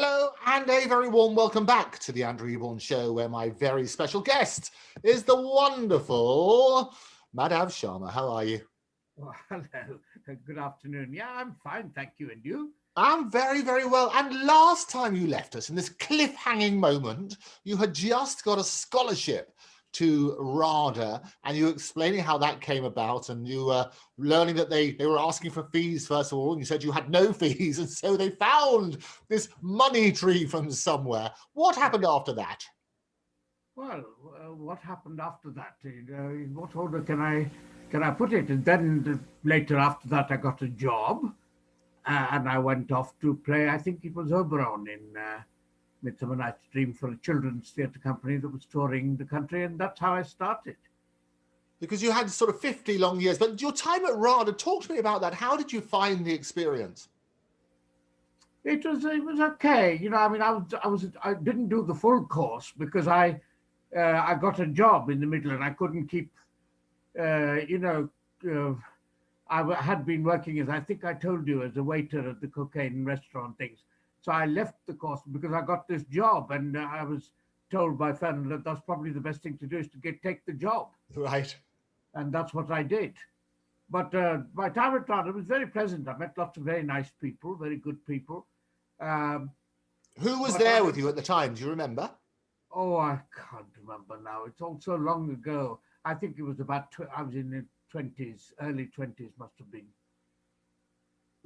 Hello, and a very warm welcome back to the Andrew Eborn Show, where my very special guest is the wonderful Madhav Sharma. How are you? Well, hello. Good afternoon. Yeah, I'm fine, thank you. And you? I'm very, very well. And last time you left us in this cliffhanging moment, you had just got a scholarship to RADA, and you were explaining how that came about, and you were learning that they were asking for fees first of all, and you said you had no fees, and so they found this money tree from somewhere. What happened after that? Well, what happened after that? In what order can I put it? And then later after that, I got a job, and I went off to play. I think it was Oberon in Midsummer Night's Dream for a children's theatre company that was touring the country, and that's how I started. Because you had sort of 50 long years, but your time at RADA, talk to me about that. How did you find the experience? It was okay. I mean, I didn't do the full course because I got a job in the middle and I couldn't keep, I had been working as, I think I told you, as a waiter at the cocaine restaurant things. So I left the course because I got this job, and I was told by Fern that that's probably the best thing to do is to take the job. Right. And that's what I did. But my time at RADA was very pleasant. I met lots of very nice people, very good people. Who was there with you at the time? Do you remember? Oh, I can't remember now. It's all so long ago. I think it was about, I was in the 20s, early 20s must have been.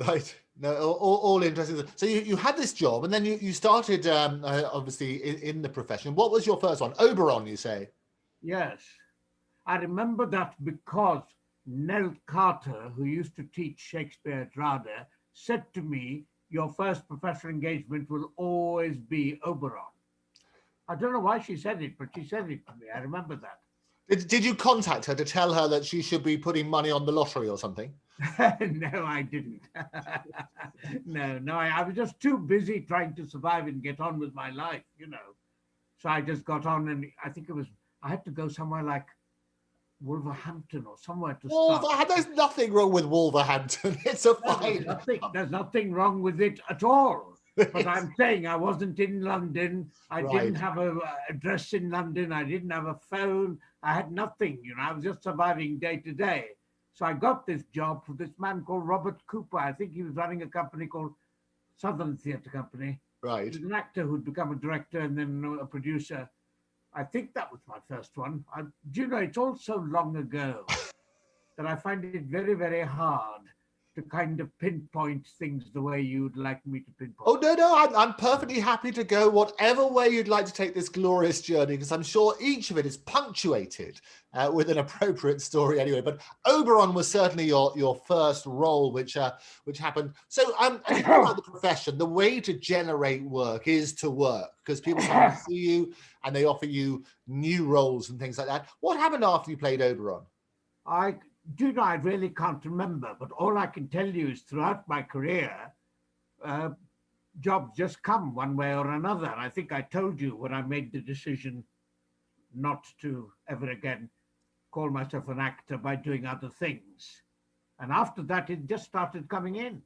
Right. No, all interesting. So you had this job, and then you started, obviously, in the profession. What was your first one? Oberon, you say? Yes. I remember that because Nell Carter, who used to teach Shakespeare at RADA, said to me, your first professional engagement will always be Oberon. I don't know why she said it, but she said it to me. I remember that. Did you contact her to tell her that she should be putting money on the lottery or something? No, I didn't. No, I was just too busy trying to survive and get on with my life, So I just got on, and I think I had to go somewhere like Wolverhampton or somewhere to start. There's nothing wrong with Wolverhampton. It's a fine. There's nothing wrong with it at all. But I'm saying I wasn't in London. I didn't have a address in London. I didn't have a phone. I had nothing, I was just surviving day to day. So I got this job for this man called Robert Cooper. I think he was running a company called Southern Theatre Company. Right. He was an actor who'd become a director and then a producer. I think that was my first one. It's all so long ago that I find it very, very hard to kind of pinpoint things the way you'd like me to pinpoint. Oh, no, I'm perfectly happy to go whatever way you'd like to take this glorious journey, because I'm sure each of it is punctuated with an appropriate story anyway. But Oberon was certainly your first role, which happened. So about the profession, the way to generate work is to work, because people come to see you and they offer you new roles and things like that. What happened after you played Oberon? I really can't remember, but all I can tell you is throughout my career, jobs just come one way or another. And I think I told you when I made the decision not to ever again call myself an actor by doing other things. And after that, it just started coming in.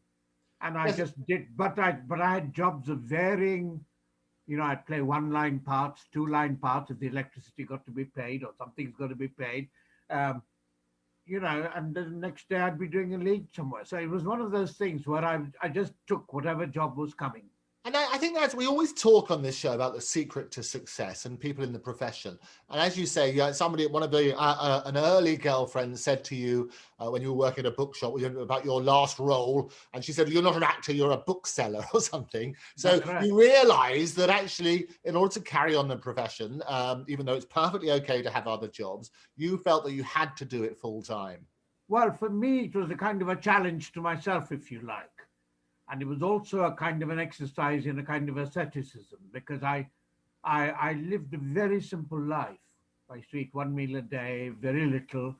And I just did, but I had jobs of varying, I'd play one-line parts, two-line parts if the electricity got to be paid or something's got to be paid. And the next day I'd be doing a lead somewhere. So it was one of those things where I just took whatever job was coming. And I think we always talk on this show about the secret to success and people in the profession. And as you say, an early girlfriend said to you when you were working at a bookshop about your last role, and she said, you're not an actor, you're a bookseller or something. So right. You realize that actually, in order to carry on the profession, even though it's perfectly okay to have other jobs, you felt that you had to do it full time. Well, for me, it was a kind of a challenge to myself, if you like. And it was also a kind of an exercise in a kind of asceticism, because I lived a very simple life. I used to eat one meal a day, very little.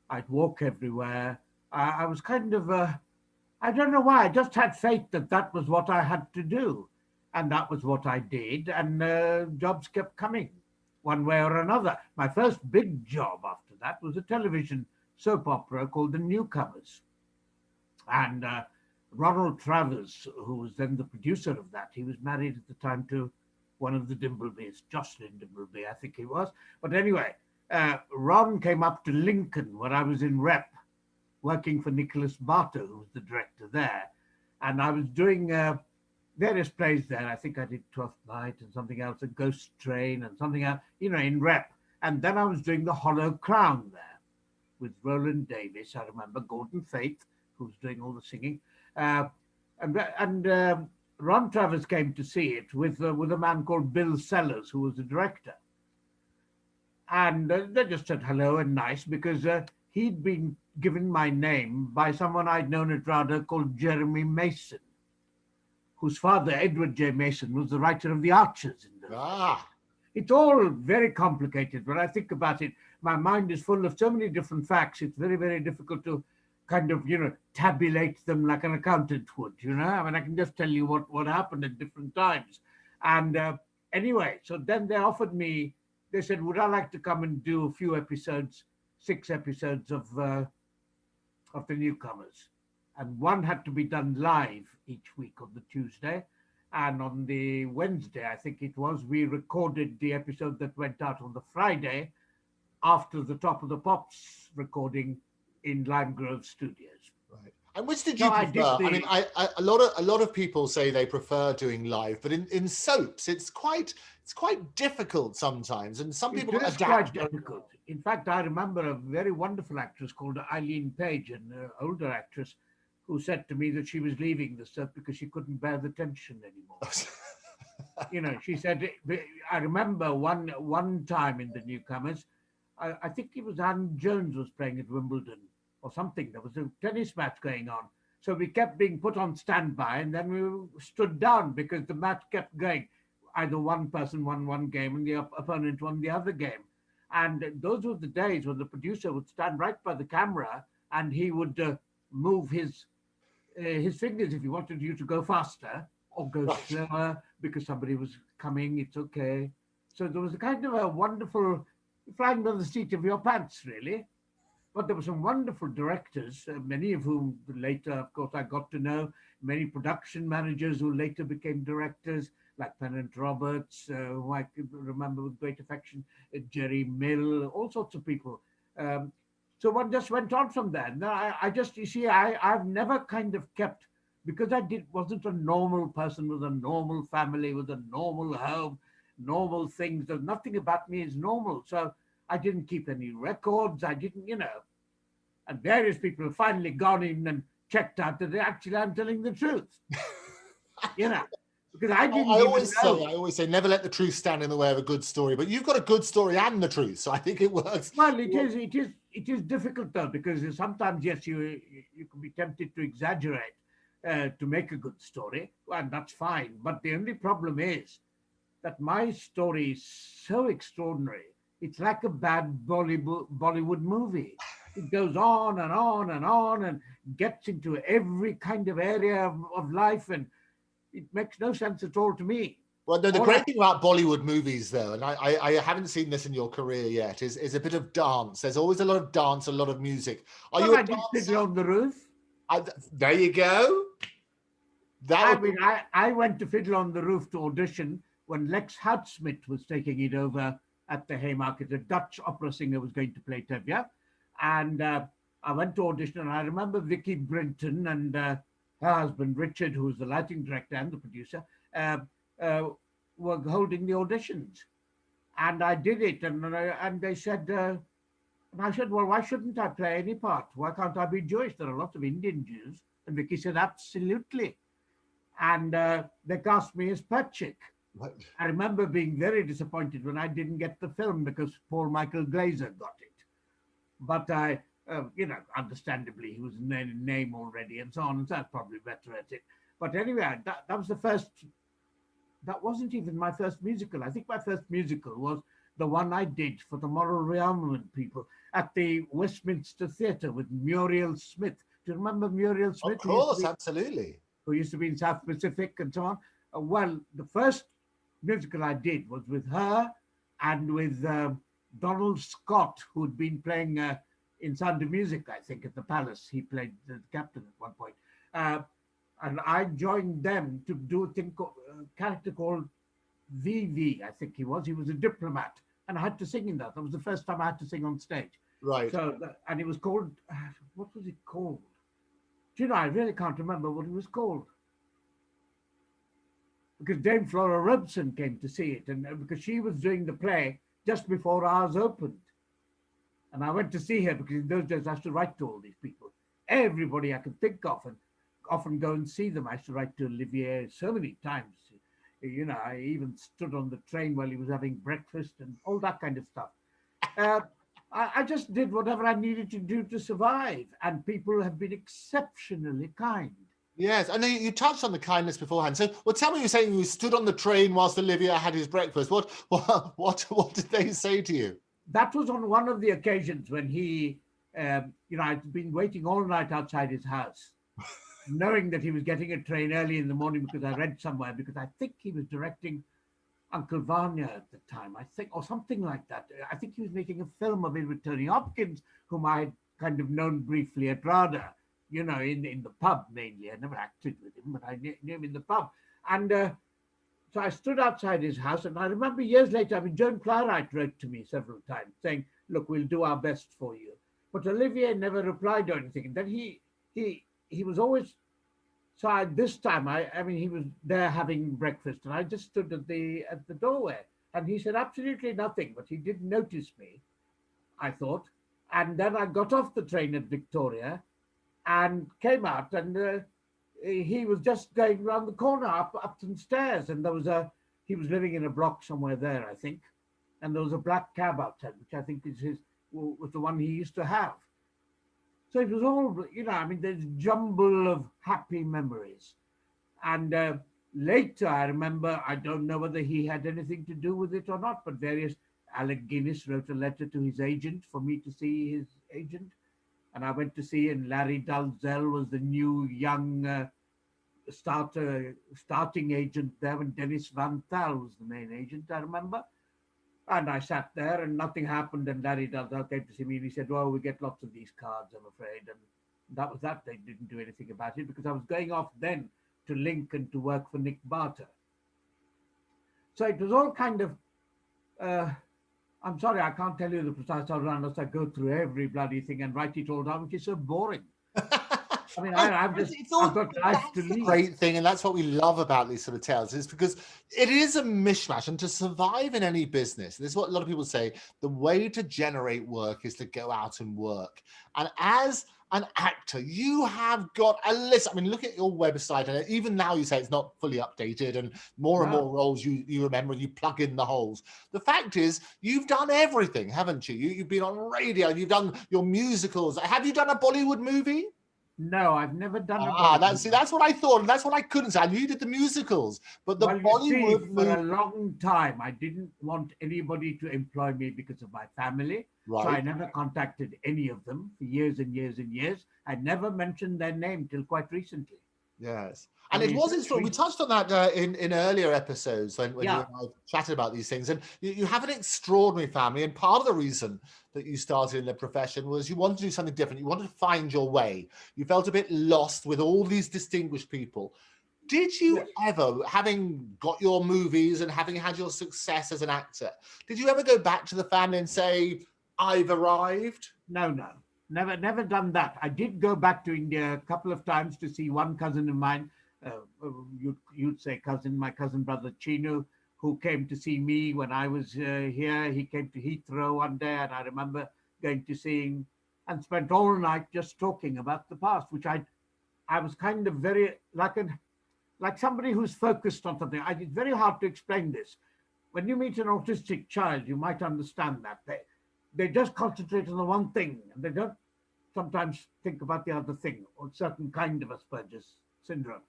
I'd walk everywhere. I was kind of, I don't know why, I just had faith that that was what I had to do. And that was what I did. And jobs kept coming one way or another. My first big job after that was a television soap opera called The Newcomers. And Ronald Travers, who was then the producer of that, he was married at the time to one of the Dimblebys, Jocelyn Dimbleby, I think he was. But anyway, Ron came up to Lincoln, where I was in rep, working for Nicholas Barter, who was the director there. And I was doing various plays there. I think I did Twelfth Night and something else, A Ghost Train and something else, in rep. And then I was doing The Hollow Crown there with Roland Davis. I remember Gordon Faith, who was doing all the singing. And Ron Travers came to see it with a man called Bill Sellers, who was the director. And they just said hello and nice, because he'd been given my name by someone I'd known at RADA called Jeremy Mason, whose father, Edward J. Mason, was the writer of The Archers. It's all very complicated. When I think about it, my mind is full of so many different facts. It's very, very difficult to kind of, tabulate them like an accountant would, I mean, I can just tell you what happened at different times. And anyway, so then they offered me, they said, would I like to come and do a few episodes, 6 episodes of the Newcomers? And one had to be done live each week on the Tuesday. And on the Wednesday, I think it was, we recorded the episode that went out on the Friday after the Top of the Pops recording in Lime Grove Studios. Right. And which did you prefer? I mean, a lot of people say they prefer doing live, but in soaps, it's quite difficult sometimes, and some people adapt. Quite difficult. In fact, I remember a very wonderful actress called Eileen Page, an older actress, who said to me that she was leaving the soap because she couldn't bear the tension anymore. She said, I remember one time in the Newcomers, I think it was Anne Jones was playing at Wimbledon or something. There was a tennis match going on. So we kept being put on standby, and then we stood down because the match kept going. Either one person won one game and the opponent won the other game. And those were the days when the producer would stand right by the camera and he would move his fingers if he wanted you to go faster or go slower because somebody was coming. It's okay. So there was a kind of a wonderful flying by the seat of your pants, really. But there were some wonderful directors, many of whom later, of course, I got to know, many production managers who later became directors, like Pennant Roberts, who I could remember with great affection, Jerry Mill, all sorts of people. So one just went on from there. And I've never kind of kept, because wasn't a normal person with a normal family, with a normal home, normal things. There's nothing about me is normal. So I didn't keep any records. I didn't, and various people have finally gone in and checked out that actually I'm telling the truth, because I didn't I always say, never let the truth stand in the way of a good story, but you've got a good story and the truth. So I think it works. Well, it is difficult though, because sometimes, yes, you can be tempted to exaggerate to make a good story, and that's fine. But the only problem is that my story is so extraordinary. It's like a bad Bollywood movie. It goes on and on and on and gets into every kind of area of life, and it makes no sense at all to me. Well, no, the great thing about Bollywood movies, though, and I haven't seen this in your career yet, is a bit of dance. There's always a lot of dance, a lot of music. Are you a dancer? I did Fiddler on the Roof. There you go. I went to Fiddler on the Roof to audition when Lex Houtsmith was taking it over at the Haymarket. A Dutch opera singer was going to play Tevye. And I went to audition, and I remember Vicky Brinton and her husband, Richard, who was the lighting director and the producer, were holding the auditions. And I did it, and they said, and I said, well, why shouldn't I play any part? Why can't I be Jewish? There are lots of Indian Jews. And Vicky said, absolutely. And they cast me as Perchik. What? I remember being very disappointed when I didn't get the film because Paul Michael Glaser got it. But I, understandably, he was a name already and so on, and so I was probably better at it. But anyway, that was the first, that wasn't even my first musical. I think my first musical was the one I did for the moral rearmament people at the Westminster Theatre with Muriel Smith. Do you remember Muriel Smith? Of course, absolutely. Who used to be in South Pacific and so on. Well, the first musical I did was with her and with Donald Scott, who'd been playing in Sound of Music, I think, at the Palace. He played the captain at one point. And I joined them to do a thing called, character called VV, I think he was. He was a diplomat. And I had to sing in that. That was the first time I had to sing on stage. Right. So, and it was called, what was it called? Do you know, I really can't remember what it was called. Because Dame Flora Robson came to see it, and because she was doing the play just before ours opened. And I went to see her because in those days I used to write to all these people, everybody I could think of, and often go and see them. I used to write to Olivier so many times. You know, I even stood on the train while he was having breakfast and all that kind of stuff. I just did whatever I needed to do to survive, and people have been exceptionally kind. Yes, and you touched on the kindness beforehand. So, well, tell me, you're saying you stood on the train whilst Olivia had his breakfast. What did they say to you? That was on one of the occasions when he, you know, I'd been waiting all night outside his house, knowing that he was getting a train early in the morning because I read somewhere, because I think he was directing Uncle Vanya at the time, I think, or something like that. I think he was making a film of it with Tony Hopkins, whom I had kind of known briefly at RADA, you know, in the pub mainly. I never acted with him, but I knew him in the pub. And so I stood outside his house, and I remember years later, I mean, Joan Plowright wrote to me several times saying, look, we'll do our best for you. But Olivier never replied or anything. And then he was always, so this time, I mean, he was there having breakfast, and I just stood at the doorway, and he said absolutely nothing, but he did notice me, I thought. And then I got off the train at Victoria and came out, and he was just going round the corner up some stairs, and he was living in a block somewhere there, I think, and there was a black cab outside, which I think was the one he used to have. So it was all, you know, I mean, there's a jumble of happy memories. And later, I remember, I don't know whether he had anything to do with it or not, but Alec Guinness wrote a letter to his agent for me to see his agent. And I went to see, and Larry Dalzell was the new young starting agent there, and Dennis Van Thal was the main agent, I remember. And I sat there and nothing happened. And Larry Dalzell came to see me, and he said, well, we get lots of these cards, I'm afraid. And that was that. They didn't do anything about it because I was going off then to Lincoln to work for Nick Barter. So it was all kind of, I'm sorry, I can't tell you the precise order unless I go through every bloody thing and write it all down, which is so boring. I mean, I've got life to lead. Great thing, and that's what we love about these sort of tales, is because it is a mishmash, and to survive in any business, this is what a lot of people say, the way to generate work is to go out and work. And as an actor, you have got a list. I mean, look at your website, and even now you say it's not fully updated, and more roles you remember, and you plug in the holes. The fact is, you've done everything, haven't you? You've been on radio, you've done your musicals. Have you done a Bollywood movie? No, I've never done a that's what I thought, and that's what I couldn't say. I knew you did the musicals, but the Bollywood for a long time, I didn't want anybody to employ me because of my family. Right. So I never contacted any of them for years and years and years. I never mentioned their name till quite recently. Yes. And it wasn't true. We touched on that in earlier episodes when you and I chatted about these things. And you have an extraordinary family. And part of the reason that you started in the profession was you wanted to do something different. You wanted to find your way. You felt a bit lost with all these distinguished people. Did you ever, having got your movies and having had your success as an actor, did you ever go back to the family and say, I've arrived? No. Never done that. I did go back to India a couple of times to see one cousin of mine, you'd say cousin, my cousin brother Chinu, who came to see me when I was here. He came to Heathrow one day, and I remember going to see him and spent all night just talking about the past, which I was kind of very, like somebody who's focused on something. It's very hard to explain this. When you meet an autistic child, you might understand that. They just concentrate on the one thing, and they don't sometimes think about the other thing, or certain kind of Asperger's syndrome.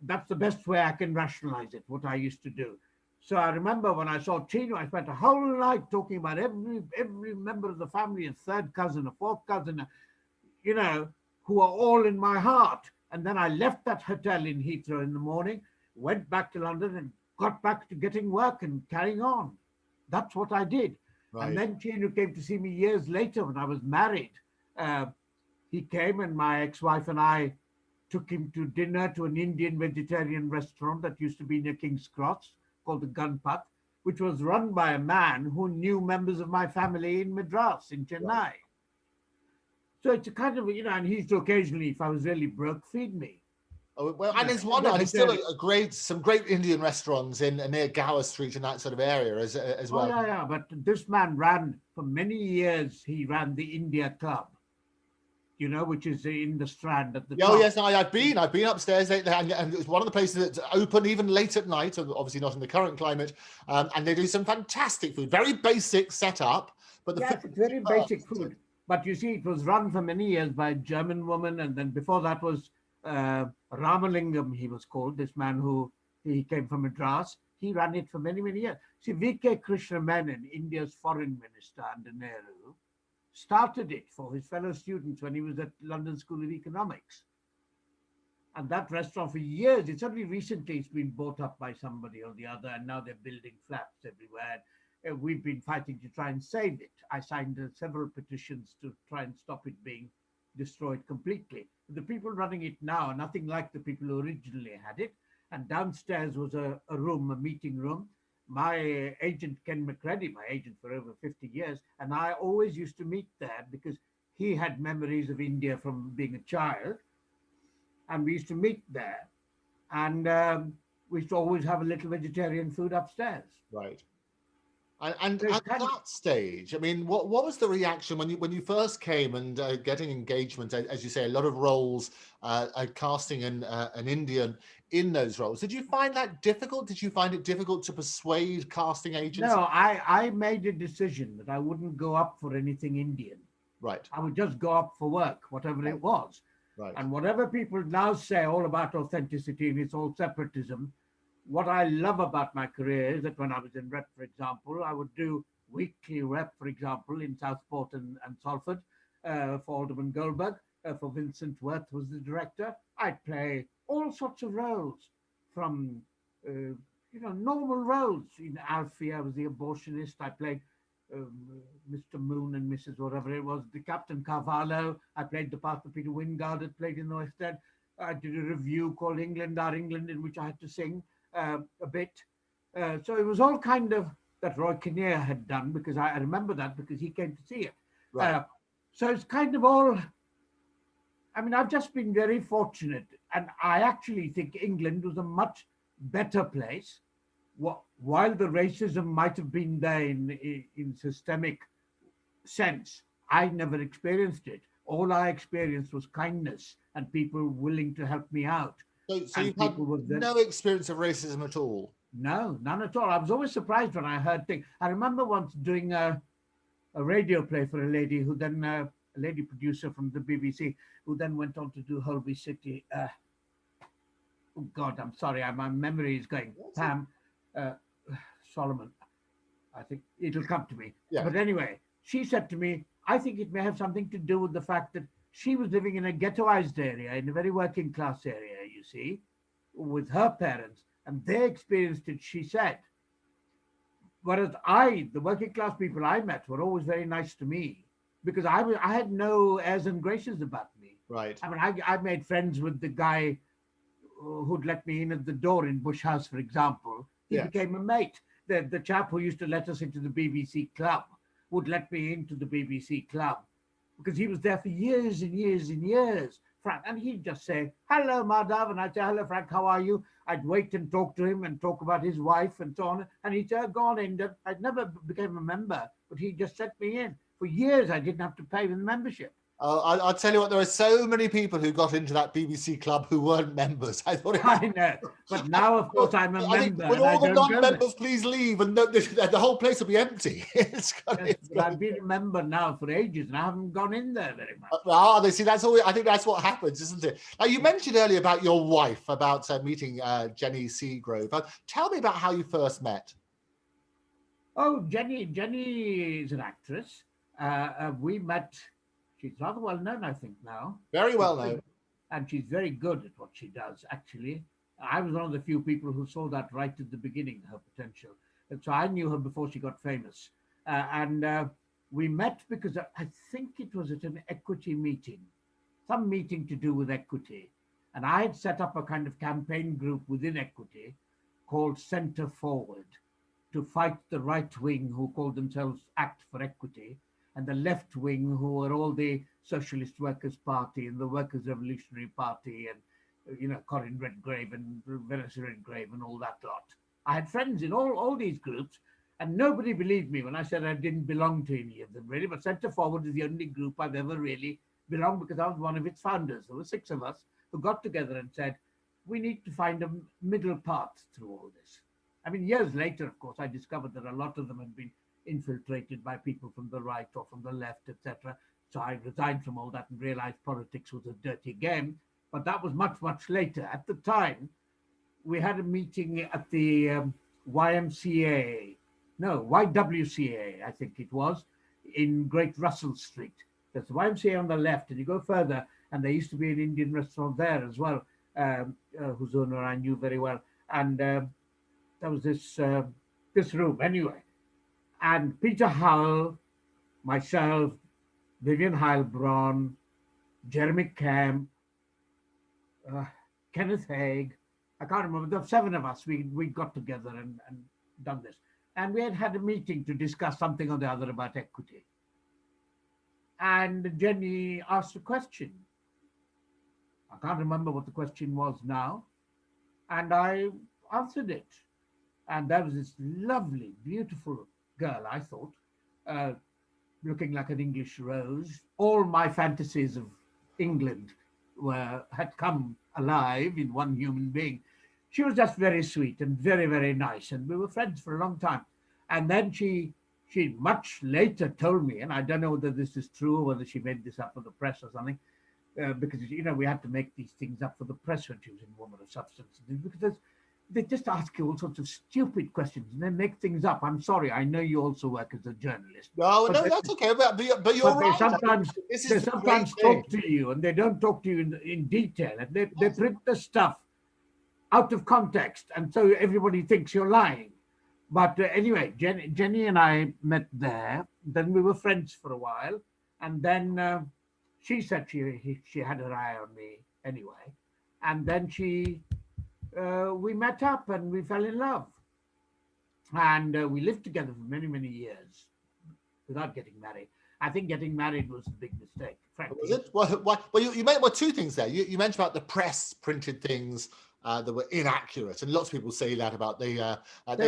That's the best way I can rationalize it, what I used to do. So I remember when I saw Chino, I spent a whole night talking about every member of the family, a third cousin, a fourth cousin, you know, who are all in my heart. And then I left that hotel in Heathrow in the morning, went back to London, and got back to getting work and carrying on. That's what I did. Right. And then Chino came to see me years later when I was married. He came, and my ex-wife and I took him to dinner to an Indian vegetarian restaurant that used to be near King's Cross called the Gunpat, which was run by a man who knew members of my family in Madras, in Chennai. Right. So it's a kind of, and he used to occasionally, if I was really broke, feed me. Oh, well, and there's one, and there's still some great Indian restaurants in near Gower Street in that sort of area as well. Oh, yeah. But this man ran, for many years, he ran the India Club, which is in the Strand at the top. Oh, yes, I've been upstairs, and it was one of the places that's open even late at night, obviously not in the current climate, and they do some fantastic food, very basic setup, but the food it's very basic food. But you see, it was run for many years by a German woman, and then before that was Ramalingam, he was called, this man he came from Madras. He ran it for many, many years. See, V.K. Krishna Menon, India's foreign minister under Nehru, started it for his fellow students when he was at London School of Economics. And that restaurant for years, it's only recently it's been bought up by somebody or the other, and now they're building flats everywhere. We've been fighting to try and save it. I signed several petitions to try and stop it being destroyed completely. The people running it now are nothing like the people who originally had it. And downstairs was a meeting room. My agent, Ken McCready, my agent for over 50 years, and I always used to meet there because he had memories of India from being a child. And we used to meet there. And we used to always have a little vegetarian food upstairs. Right. And at that stage, I mean, what was the reaction when you first came and getting engagement, as you say, a lot of roles, casting an Indian in those roles? Did you find that difficult? Did you find it difficult to persuade casting agents? No, I made a decision that I wouldn't go up for anything Indian. Right. I would just go up for work, whatever it was. Right. And whatever people now say all about authenticity and it's all separatism, what I love about my career is that when I was in rep, for example, I would do weekly rep, for example, in Southport and Salford for Alderman Goldberg, for Vincent Worth was the director. I'd play all sorts of roles from, normal roles. In Alfie, I was the abortionist. I played Mr. Moon and Mrs. whatever it was, the Captain Carvalho. I played the part that Peter Wingard had played in the West End. I did a review called England, Our England, in which I had to sing a bit. So it was all kind of that Roy Kinnear had done, because I remember that because he came to see it. Right. So it's kind of all, I mean, I've just been very fortunate, and I actually think England was a much better place. While the racism might have been there in systemic sense, I never experienced it. All I experienced was kindness and people willing to help me out. So you've had no experience of racism at all? No, none at all. I was always surprised when I heard things. I remember once doing a radio play for a lady who then, a lady producer from the BBC, who then went on to do Holby City. Oh God, I'm sorry, my memory is going. Pam Solomon, I think it'll come to me. Yeah. But anyway, she said to me, I think it may have something to do with the fact that she was living in a ghettoized area, in a very working class area, you see, with her parents, and they experienced it, she said. Whereas the working class people I met were always very nice to me, because I had no airs and graces about me. Right. I mean, I made friends with the guy who'd let me in at the door in Bush House, for example. He became a mate. The chap who used to let us into the BBC club would let me into the BBC club, because he was there for years and years and years, Frank. And he'd just say, hello, Madhav. And I'd say, hello, Frank, how are you? I'd wait and talk to him and talk about his wife and so on. And he'd say, go on in. I never became a member, but he just let me in. For years, I didn't have to pay the membership. I'll tell you what, there are so many people who got into that BBC club who weren't members. I know, but now, of course, I'm a member. With all the non-members, please leave, and the whole place will be empty. I've been a member now for ages, and I haven't gone in there very much. They see, that's all. I think that's what happens, isn't it? Now, you mentioned earlier about your wife, about meeting Jenny Seagrove. Tell me about how you first met. Oh, Jenny is an actress. We met. She's rather well known, I think, now. Very well known. And she's very good at what she does, actually. I was one of the few people who saw that right at the beginning, her potential. And so I knew her before she got famous. We met because I think it was at an equity meeting, some meeting to do with equity. And I had set up a kind of campaign group within Equity called Centre Forward to fight the right wing, who called themselves Act for Equity, and the left wing, who were all the Socialist Workers' Party and the Workers' Revolutionary Party and, Corin Redgrave and Vanessa Redgrave and all that lot. I had friends in all these groups, and nobody believed me when I said I didn't belong to any of them, really. But Centre Forward is the only group I've ever really belonged, because I was one of its founders. There were 6 of us who got together and said, we need to find a middle path through all this. I mean, years later, of course, I discovered that a lot of them had been infiltrated by people from the right or from the left, etc. So I resigned from all that and realized politics was a dirty game. But that was much, much later. At the time, we had a meeting at the YMCA, I think it was, in Great Russell Street. There's the YMCA on the left, and you go further, and there used to be an Indian restaurant there as well, whose owner I knew very well. And there was this room, anyway. And Peter Hull, myself, Vivian Heilbronn, Jeremy Kemp, Kenneth Haig, I can't remember, there were 7 of us, we got together and done this. And we had a meeting to discuss something or the other about equity. And Jenny asked a question. I can't remember what the question was now. And I answered it. And there was this lovely, beautiful girl, I thought, looking like an English rose. All my fantasies of England had come alive in one human being. She was just very sweet and very, very nice. And we were friends for a long time. And then she much later told me, and I don't know whether this is true or whether she made this up for the press or something, because, we had to make these things up for the press when she was in Woman of Substance. Because they just ask you all sorts of stupid questions and they make things up. I'm sorry, I know you also work as a journalist. No, that's okay. But you're right. They sometimes talk to you, and they don't talk to you in detail. And they print the stuff out of context, and so everybody thinks you're lying. But anyway, Jenny and I met there. Then we were friends for a while, and then she said she had her eye on me anyway, and then we met up and we fell in love, and we lived together for many, many years without getting married. I think getting married was a big mistake, frankly. Was it? Well, you made 2 things there. You mentioned about the press printed things that were inaccurate, and lots of people say that about they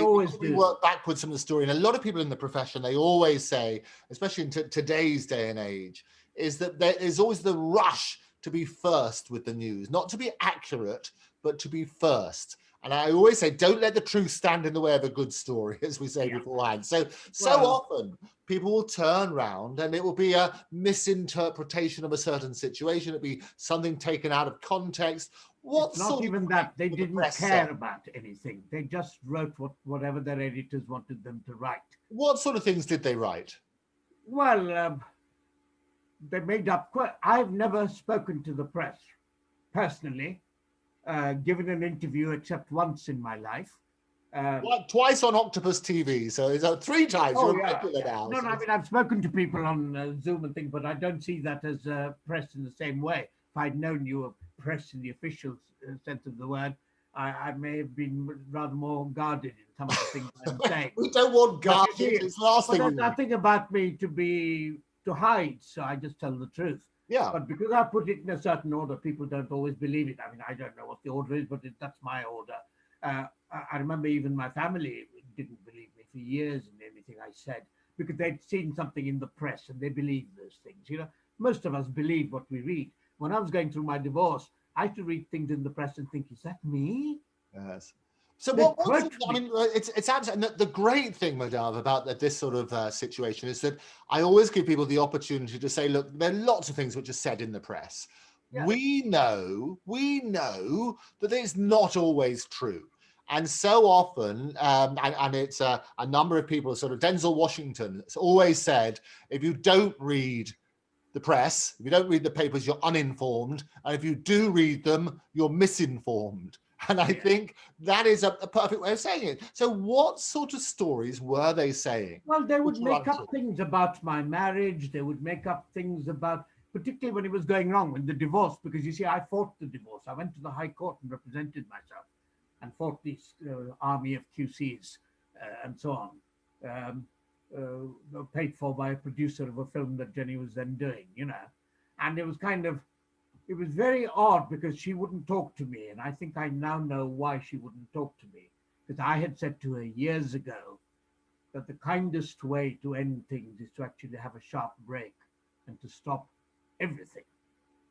always do. Work backwards from the story, and a lot of people in the profession, they always say, especially in today's day and age, is that there is always the rush to be first with the news, not to be accurate, but to be first. And I always say, don't let the truth stand in the way of a good story, as we say beforehand. So often people will turn around and it will be a misinterpretation of a certain situation. It'll be something taken out of context. It's not even that. They didn't care about anything. They just wrote whatever their editors wanted them to write. What sort of things did they write? Well, they made up. I've never spoken to the press personally, given an interview except once in my life. Twice on Octopus TV, so it's 3 times. Oh, now. No, I mean, I've spoken to people on Zoom and things, but I don't see that as press in the same way. If I'd known you were press in the official sense of the word, I may have been rather more guarded in some of the things I'm saying. We don't want guarded. It's the last thing. There's nothing about me to hide, so I just tell the truth. Yeah. But because I put it in a certain order, people don't always believe it. I mean, I don't know what the order is, but that's my order. I remember even my family didn't believe me for years in anything I said, because they'd seen something in the press and they believed those things. Most of us believe what we read. When I was going through my divorce, I used to read things in the press and think, is that me? Yes. So it's absolutely, the great thing, Madhav, about this sort of situation is that I always give people the opportunity to say, look, there are lots of things which are said in the press. Yeah. We know that it's not always true. And so often, and it's a number of people, sort of Denzel Washington, it's always said, if you don't read the press, if you don't read the papers, you're uninformed. And if you do read them, you're misinformed. And I think that is a perfect way of saying it. So what sort of stories were they saying? Well, they would make up things about my marriage. They would make up things about particularly when it was going wrong, when the divorce, because you see, I fought the divorce. I went to the High Court and represented myself and fought this army of QCs and so on, paid for by a producer of a film that Jenny was then doing, you know. And it was it was very odd because she wouldn't talk to me. And I think I now know why she wouldn't talk to me. Because I had said to her years ago that the kindest way to end things is to actually have a sharp break and to stop everything.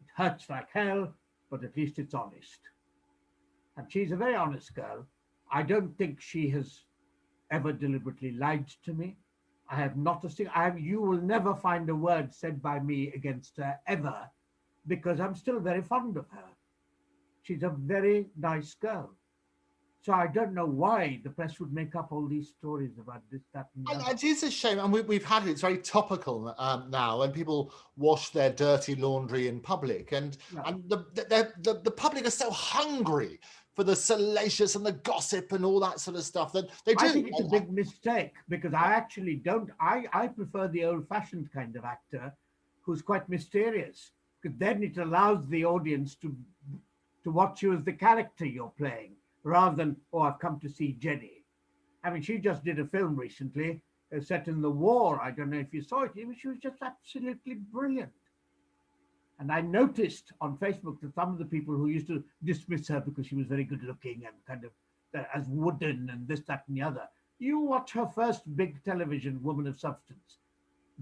It hurts like hell, but at least it's honest. And she's a very honest girl. I don't think she has ever deliberately lied to me. I have not a single, you will never find a word said by me against her ever, because I'm still very fond of her. She's a very nice girl. So I don't know why the press would make up all these stories about this, that, and the other. And it is a shame, and we've had it. It's very topical now, when people wash their dirty laundry in public, and the public are so hungry for the salacious and the gossip and all that sort of stuff that they do. I think it's a big mistake, because I actually don't. I prefer the old-fashioned kind of actor who's quite mysterious, because then it allows the audience to watch you as the character you're playing, rather than, oh, I've come to see Jenny. I mean, she just did a film recently set in the war. I don't know if you saw it. She was just absolutely brilliant. And I noticed on Facebook that some of the people who used to dismiss her because she was very good looking and kind of as wooden and this, that, and the other. You watch her first big television, Woman of Substance,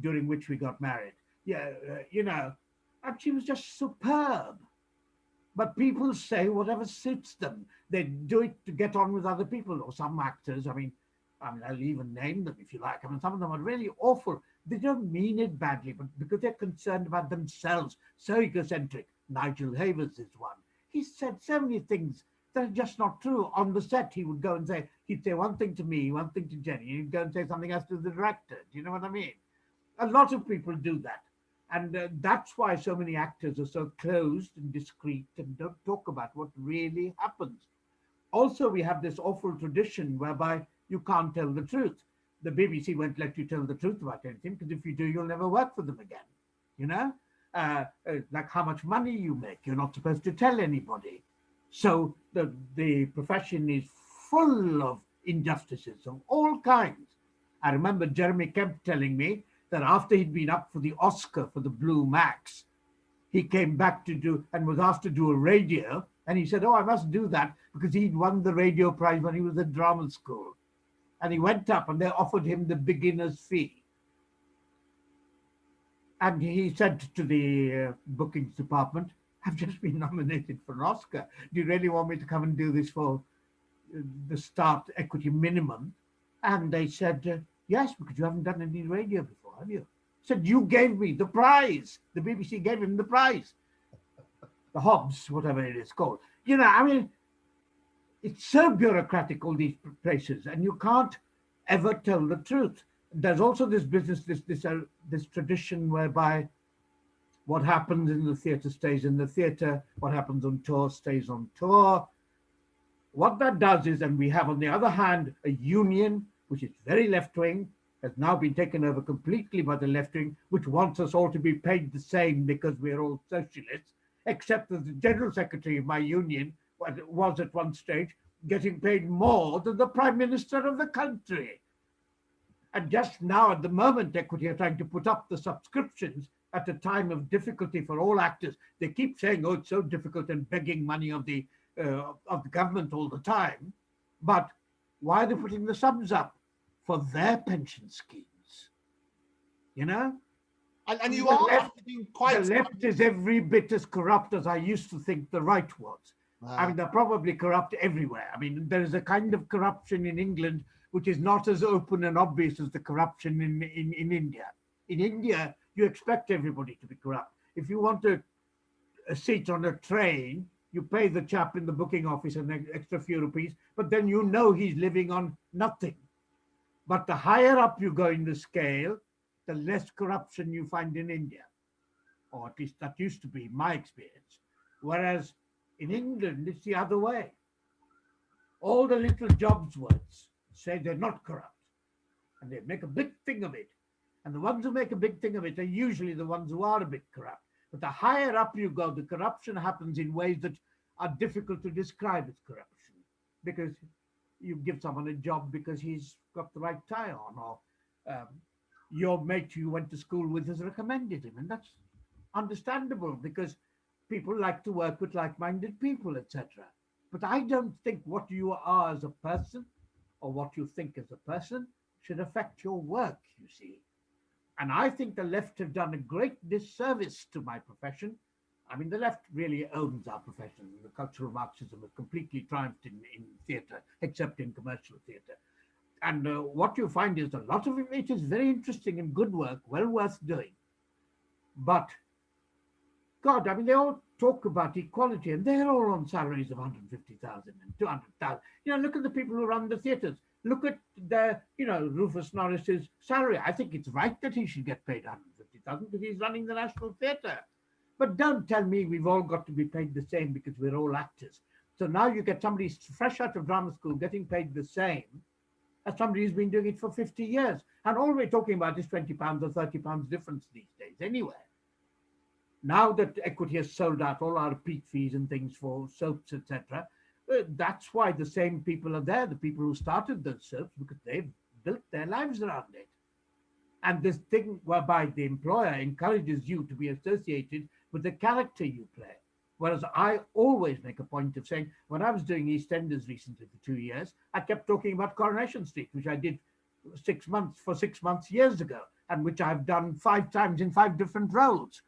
during which we got married. Yeah, you know, and she was just superb. But people say whatever suits them. They do it to get on with other people, or some actors. I mean, I'll even name them if you like. I mean, some of them are really awful. They don't mean it badly, but because they're concerned about themselves, so egocentric. Nigel Havers is one. He said so many things that are just not true. On the set, he would go and say, he'd say one thing to me, one thing to Jenny, he'd go and say something else to the director. Do you know what I mean? A lot of people do that. And that's why so many actors are so closed and discreet and don't talk about what really happens. Also, we have this awful tradition whereby you can't tell the truth. The BBC won't let you tell the truth about anything, because if you do, you'll never work for them again. You know, like how much money you make, you're not supposed to tell anybody. So the profession is full of injustices of all kinds. I remember Jeremy Kemp telling me that after he'd been up for the Oscar for the Blue Max, he came back to do, and was asked to do a radio, and he said, oh, I must do that, because he'd won the radio prize when he was at drama school. And he went up and they offered him the beginner's fee. And he said to the bookings department, I've just been nominated for an Oscar. Do you really want me to come and do this for the start equity minimum? And they said, yes, because you haven't done any radio before, have you? Said, you gave me the prize. The BBC gave him the prize. The Hobbs, whatever it is called. You know, I mean, it's so bureaucratic, all these places, and you can't ever tell the truth. There's also this business, this tradition whereby what happens in the theatre stays in the theatre, what happens on tour stays on tour. What that does is, and we have on the other hand, a union, which is very left-wing, has now been taken over completely by the left-wing, which wants us all to be paid the same because we're all socialists, except that the general secretary of my union was at one stage getting paid more than the prime minister of the country. And just now, at the moment, Equity are trying to put up the subscriptions at a time of difficulty for all actors. They keep saying, oh, it's so difficult, and begging money of the government all the time. But why are they putting the subs up? For their pension schemes, you know? And you are being quite... The left is every bit as corrupt as I used to think the right was. Wow. I mean, they're probably corrupt everywhere. I mean, there is a kind of corruption in England which is not as open and obvious as the corruption in India. In India, you expect everybody to be corrupt. If you want a seat on a train, you pay the chap in the booking office an extra few rupees, but then you know he's living on nothing. But the higher up you go in the scale, the less corruption you find in India. Or at least that used to be my experience. Whereas in England, it's the other way. All the little jobs words say they're not corrupt. And they make a big thing of it. And the ones who make a big thing of it are usually the ones who are a bit corrupt. But the higher up you go, the corruption happens in ways that are difficult to describe as corruption, because you give someone a job because he's got the right tie on, or your mate you went to school with has recommended him, and that's understandable because people like to work with like-minded people, etc. But I don't think what you are as a person or what you think as a person should affect your work, you see. And I think the left have done a great disservice to my profession. I mean, the left really owns our profession. The cultural Marxism has completely triumphed in theatre, except in commercial theatre. And what you find is a lot of it is very interesting and good work, well worth doing. But, God, I mean, they all talk about equality, and they're all on salaries of 150,000 and 200,000. You know, look at the people who run the theatres. Look at the, you know, Rufus Norris's salary. I think it's right that he should get paid 150,000 because he's running the National Theatre. But don't tell me we've all got to be paid the same because we're all actors. So now you get somebody fresh out of drama school getting paid the same as somebody who's been doing it for 50 years. And all we're talking about is £20 or £30 difference these days anyway. Now that equity has sold out all our repeat fees and things for soaps, etc., that's why the same people are there, the people who started those soaps, because they've built their lives around it. And this thing whereby the employer encourages you to be associated with the character you play. Whereas I always make a point of saying, when I was doing EastEnders recently for 2 years, I kept talking about Coronation Street, which I did 6 months years ago, and which I've done 5 times in 5 different roles.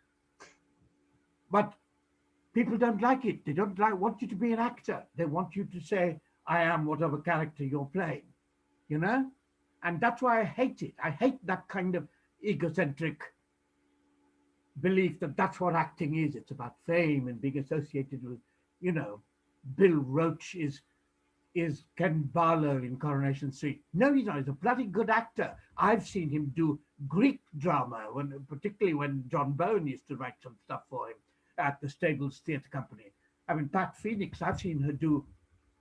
But people don't like it. They don't want you to be an actor. They want you to say, I am whatever character you're playing, you know? And that's why I hate it. I hate that kind of egocentric belief that that's what acting is. It's about fame and being associated with, you know, Bill Roach is Ken Barlow in Coronation Street. No, he's not. He's a bloody good actor. I've seen him do Greek drama, particularly when John Bowen used to write some stuff for him at the Stables Theatre Company. I mean, Pat Phoenix, I've seen her do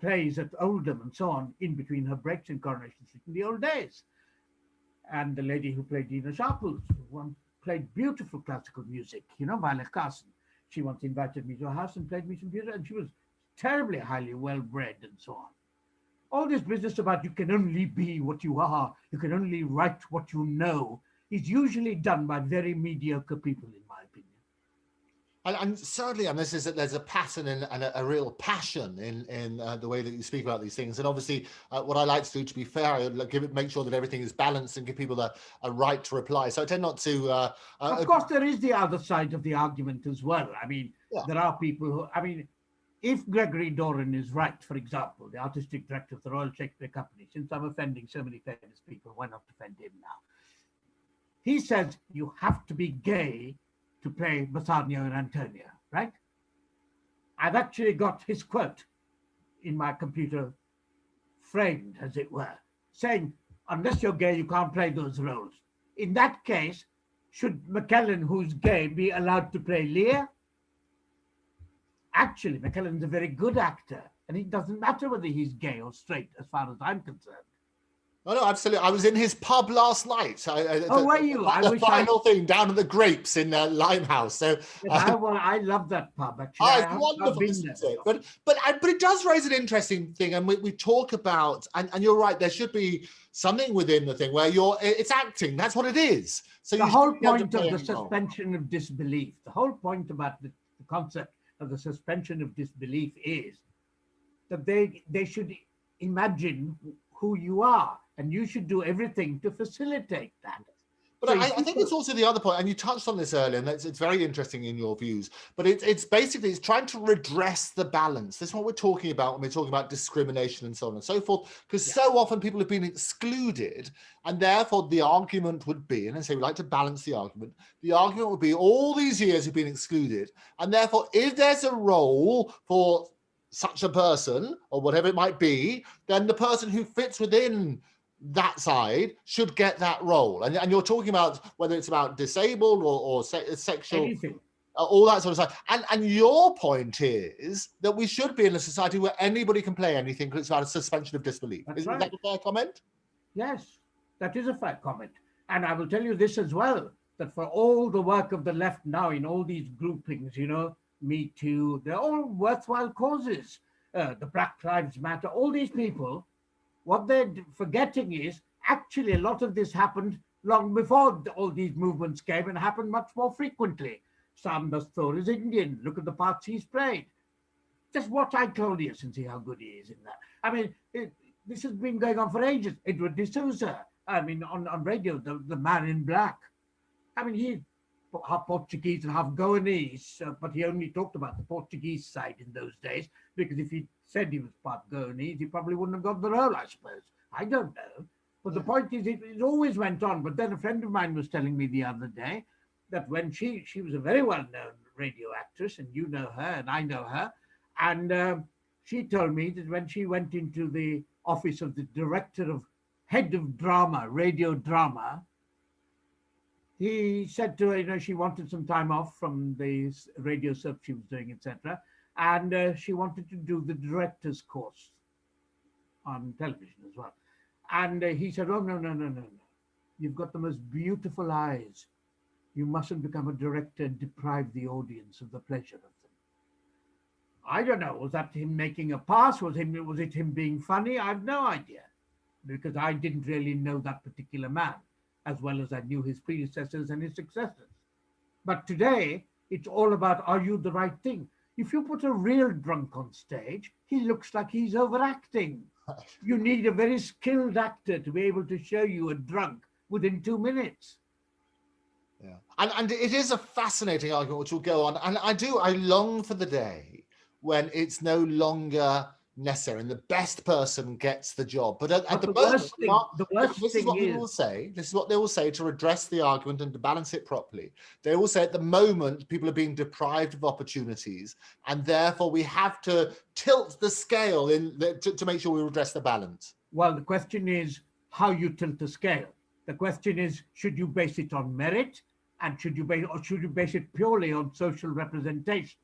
plays at Oldham and so on in between her breaks in Coronation Street in the old days. And the lady who played Dina Sharples, played beautiful classical music, you know, Violet Carson. She once invited me to her house and played me some beautiful, and she was terribly highly well-bred and so on. All this business about you can only be what you are, you can only write what you know, is usually done by very mediocre people, in my opinion. And certainly, and this is that there's a pattern and a real passion in the way that you speak about these things. And obviously, what I like to do, to be fair, I make sure that everything is balanced and give people a right to reply. So I tend not to. Of course, there is the other side of the argument as well. I mean, There are people who, I mean, if Gregory Doran is right, for example, the artistic director of the Royal Shakespeare Company, since I'm offending so many famous people, why not offend him now? He says you have to be gay to play Bassanio and Antonia, right? I've actually got his quote in my computer, framed, as it were, saying, unless you're gay, you can't play those roles. In that case, should McKellen, who's gay, be allowed to play Lear? Actually, McKellen's a very good actor, and it doesn't matter whether he's gay or straight, as far as I'm concerned. Oh, no, absolutely. I was in his pub last night. Were you? The final thing down at the Grapes in Limehouse. So yes, I love that pub. Actually, it's wonderful, isn't it? But it does raise an interesting thing, and we talk about, and you're right. There should be something within the thing where it's acting. That's what it is. So the whole point of the suspension of disbelief, the whole point about the concept of the suspension of disbelief is that they should imagine who you are, and you should do everything to facilitate that. But so I think it's also the other point, and you touched on this earlier, and it's very interesting in your views, but it's basically trying to redress the balance. This is what we're talking about when we're talking about discrimination and so on and so forth, because so often people have been excluded, and therefore the argument would be, and I say we like to balance the argument would be all these years have been excluded, and therefore if there's a role for such a person or whatever it might be, then the person who fits within that side should get that role. And you're talking about whether it's about disabled or sexual, anything, all that sort of stuff. And your point is that we should be in a society where anybody can play anything because it's about a suspension of disbelief. That's Isn't right. that a fair comment? Yes, that is a fair comment. And I will tell you this as well. that for all the work of the left now in all these groupings, Me Too, they're all worthwhile causes. The Black Lives Matter, all these people, what they're forgetting is actually a lot of this happened long before all these movements came and happened much more frequently. Sam Dastur is Indian. Look at the parts he's played. Just watch I Claudius and see how good he is in that. I mean, this has been going on for ages. Edward D'Souza, on radio, the man in black. I mean, he's half Portuguese and half Goanese, but he only talked about the Portuguese side in those days, because if he said he was part Goanese, he probably wouldn't have got the role, I suppose. I don't know. But the point is, it always went on. But then a friend of mine was telling me the other day that when she was a very well-known radio actress, and you know her and I know her, and she told me that when she went into the office of the director of head of drama, radio drama, he said to her, she wanted some time off from the radio soap she was doing, etc. And she wanted to do the director's course on television as well. And he said, oh, no. You've got the most beautiful eyes. You mustn't become a director and deprive the audience of the pleasure of them. I don't know, was that him making a pass? Was it him being funny? I have no idea, because I didn't really know that particular man as well as I knew his predecessors and his successors. But today, it's all about, are you the right thing? If you put a real drunk on stage, he looks like he's overacting. You need a very skilled actor to be able to show you a drunk within 2 minutes. Yeah, and it is a fascinating argument which will go on. And I long for the day when it's no longer necessary and the best person gets the job. But at the moment, this is what they will say to redress the argument and to balance it properly. They will say at the moment people are being deprived of opportunities, and therefore we have to tilt the scale to make sure we redress the balance. Well, the question is how you tilt the scale. The question is, should you base it on merit, and should you base it purely on social representation?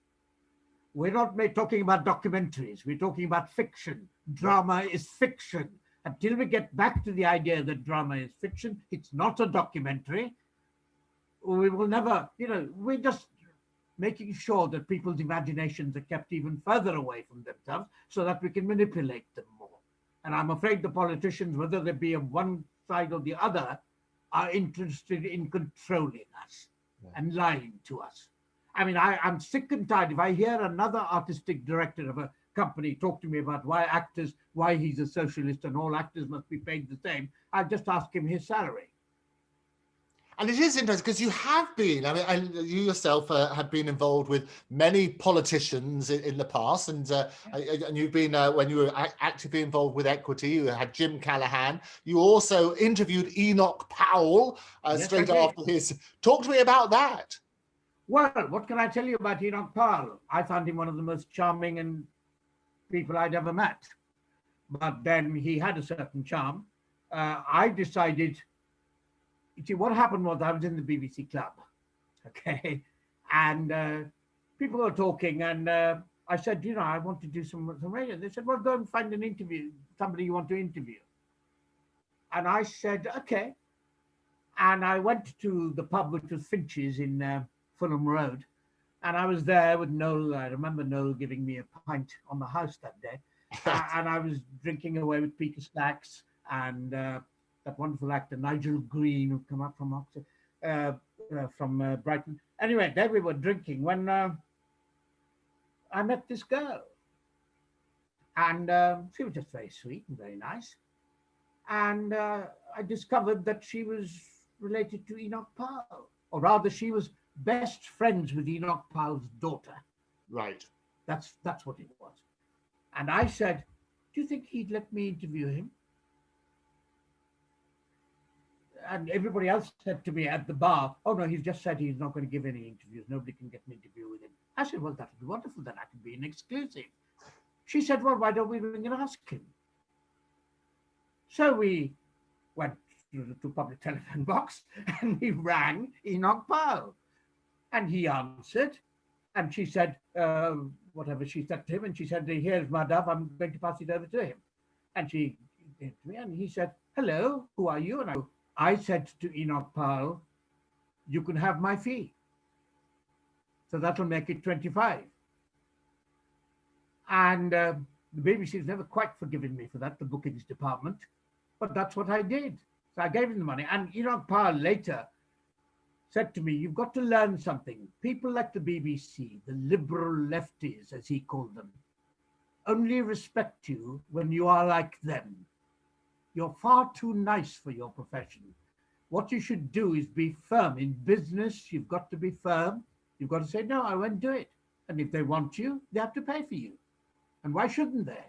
We're not talking about documentaries. We're talking about fiction. Drama is fiction. Until we get back to the idea that drama is fiction, it's not a documentary. We will never, we're just making sure that people's imaginations are kept even further away from themselves so that we can manipulate them more. And I'm afraid the politicians, whether they be of one side or the other, are interested in controlling us and lying to us. I mean, I'm sick and tired. If I hear another artistic director of a company talk to me about why he's a socialist and all actors must be paid the same, I'll just ask him his salary. And it is interesting because you have been, and you yourself have been involved with many politicians in the past, and you've been, when you were actively involved with Equity, you had Jim Callaghan. You also interviewed Enoch Powell straight after his. Talk to me about that. Well, what can I tell you about Enoch Powell? I found him one of the most charming and people I'd ever met. But then he had a certain charm. I decided, see, what happened was I was in the BBC club, okay? And people were talking, and I said, I want to do some radio. They said, well, go and find an interview, somebody you want to interview. And I said, okay. And I went to the pub, which was Finch's in Fulham Road. And I was there with Noel. I remember Noel giving me a pint on the house that day. And I was drinking away with Peter Stacks and that wonderful actor, Nigel Green, who come up from Oxford, from Brighton. Anyway, there we were drinking when I met this girl. And she was just very sweet and very nice. And I discovered that she was related to Enoch Powell, or rather she was best friends with Enoch Powell's daughter. Right. That's what it was. And I said, do you think he'd let me interview him? And everybody else said to me at the bar, oh no, he's just said he's not going to give any interviews. Nobody can get an interview with him. I said, well, that would be wonderful. Then I could be an exclusive. She said, well, why don't we ring and ask him? So we went to public telephone box and we rang Enoch Powell. And he answered, and she said, whatever she said to him, and she said, here's Madhav, I'm going to pass it over to him. And she gave to me, and he said, hello, who are you? And I said to Enoch Powell, you can have my fee. So that'll make it 25. And the BBC's never quite forgiven me for that, the bookings department, but that's what I did. So I gave him the money. And Enoch Powell later said to me, you've got to learn something. People like the BBC, the liberal lefties, as he called them, only respect you when you are like them. You're far too nice for your profession. What you should do is be firm. In business, you've got to be firm. You've got to say, no, I won't do it. And if they want you, they have to pay for you. And why shouldn't they?